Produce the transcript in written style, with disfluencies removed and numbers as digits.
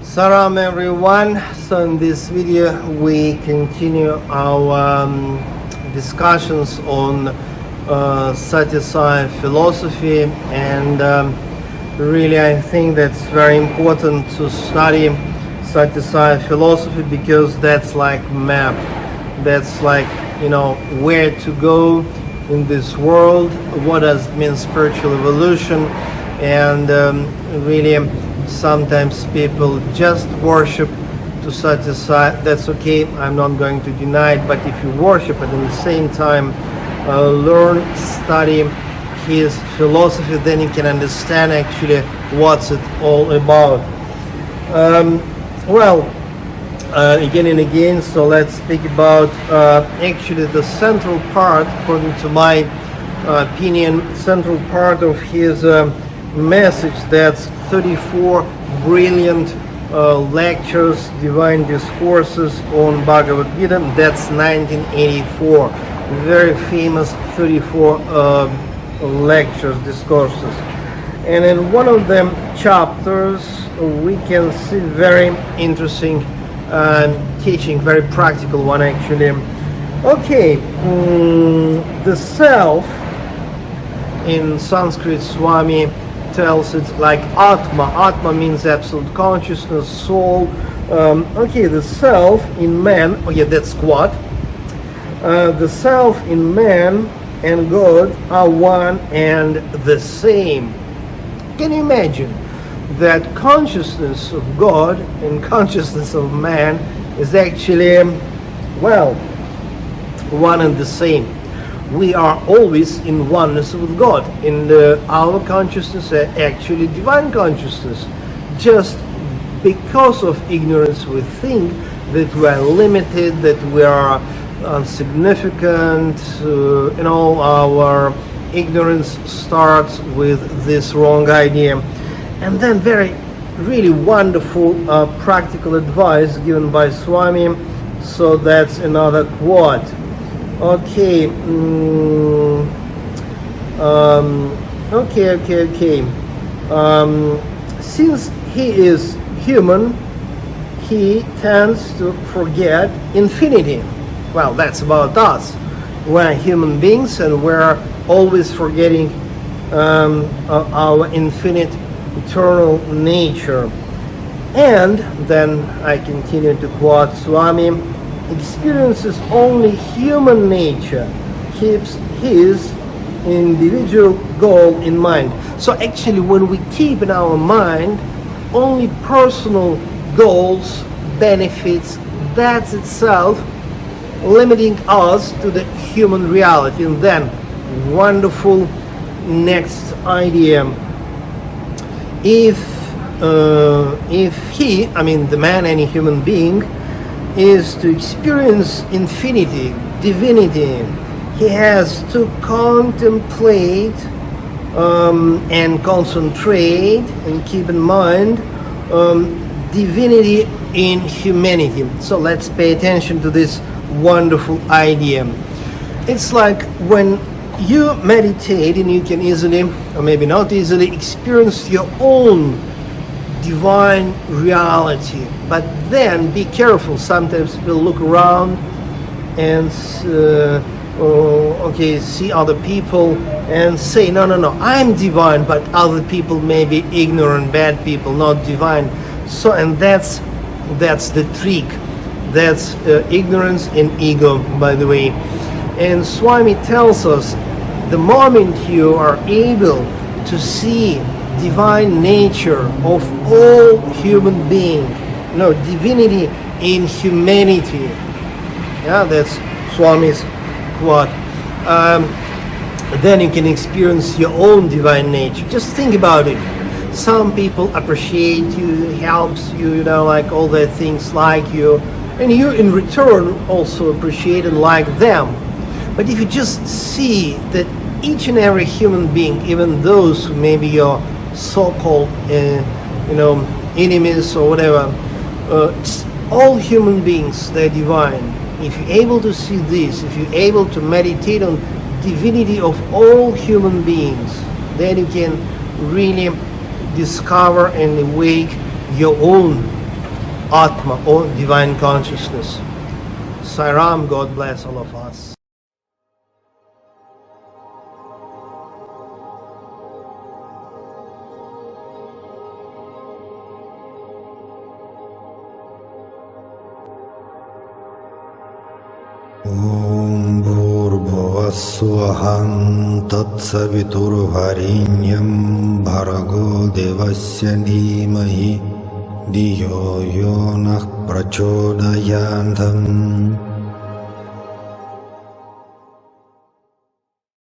Salam everyone. So in this video we continue our discussions on Sathya Sai philosophy, and really I think that's very important to study Sathya Sai philosophy, because that's like map, that's like, you know, where to go in this world, what does it mean spiritual evolution. And really sometimes people just worship to Sathya Sai. That's okay, I'm not going to deny it, but if you worship and at the same time learn, study his philosophy, then you can understand actually what's it all about. Again and again, so let's speak about actually the central part, according to my opinion, central part of his message. That's 34 brilliant lectures, divine discourses on Bhagavad Gita. That's 1984, very famous 34 lectures, discourses. And in one of them chapters we can see very interesting teaching, very practical one actually. Okay, the self, in Sanskrit Swami tells it like Atma. Atma means absolute consciousness, soul. Okay, the self in man, oh yeah, that's what. The self in man and God are one and the same. Can you imagine that consciousness of God and consciousness of man is actually, well, one and the same? We are always in oneness with God. In our consciousness, actually divine consciousness. Just because of ignorance, we think that we are limited, that we are insignificant. Our ignorance starts with this wrong idea. And then very, really wonderful practical advice given by Swami. So that's another quote. Okay. Since he is human, he tends to forget infinity. Well, that's about us. We're human beings and we're always forgetting our infinite, eternal nature. And then I continue to quote Swami: experiences only human nature, keeps his individual goal in mind. So actually when we keep in our mind only personal goals, benefits, that's itself limiting us to the human reality. And then wonderful next idea: if he, I mean the man, any human being, is to experience infinity, divinity, he has to contemplate and concentrate and keep in mind divinity in humanity. So let's pay attention to this wonderful idea. It's like when you meditate and you can easily, or maybe not easily, experience your own divine reality. But then be careful, sometimes we'll look around and see other people and say, no, I'm divine, but other people may be ignorant, bad people, not divine. So, and that's the trick. That's ignorance and ego, by the way. And Swami tells us, the moment you are able to see divine nature of all human beings, divinity in humanity. Yeah, that's Swami's quote. Then you can experience your own divine nature. Just think about it. Some people appreciate you, helps you, like all the things like you, and you in return also appreciate and like them. But if you just see that each and every human being, even those who may be your so-called enemies or whatever, all human beings, they're divine. If you're able to see this, if you're able to meditate on divinity of all human beings, then you can really discover and awake your own Atma or divine consciousness. Sai Ram, God bless all of us. Om Bhurбhuvassuham Tatsaviturvarenyam Bhargo Devasya Dhimahi Dhiyo Yonah Prachodayandam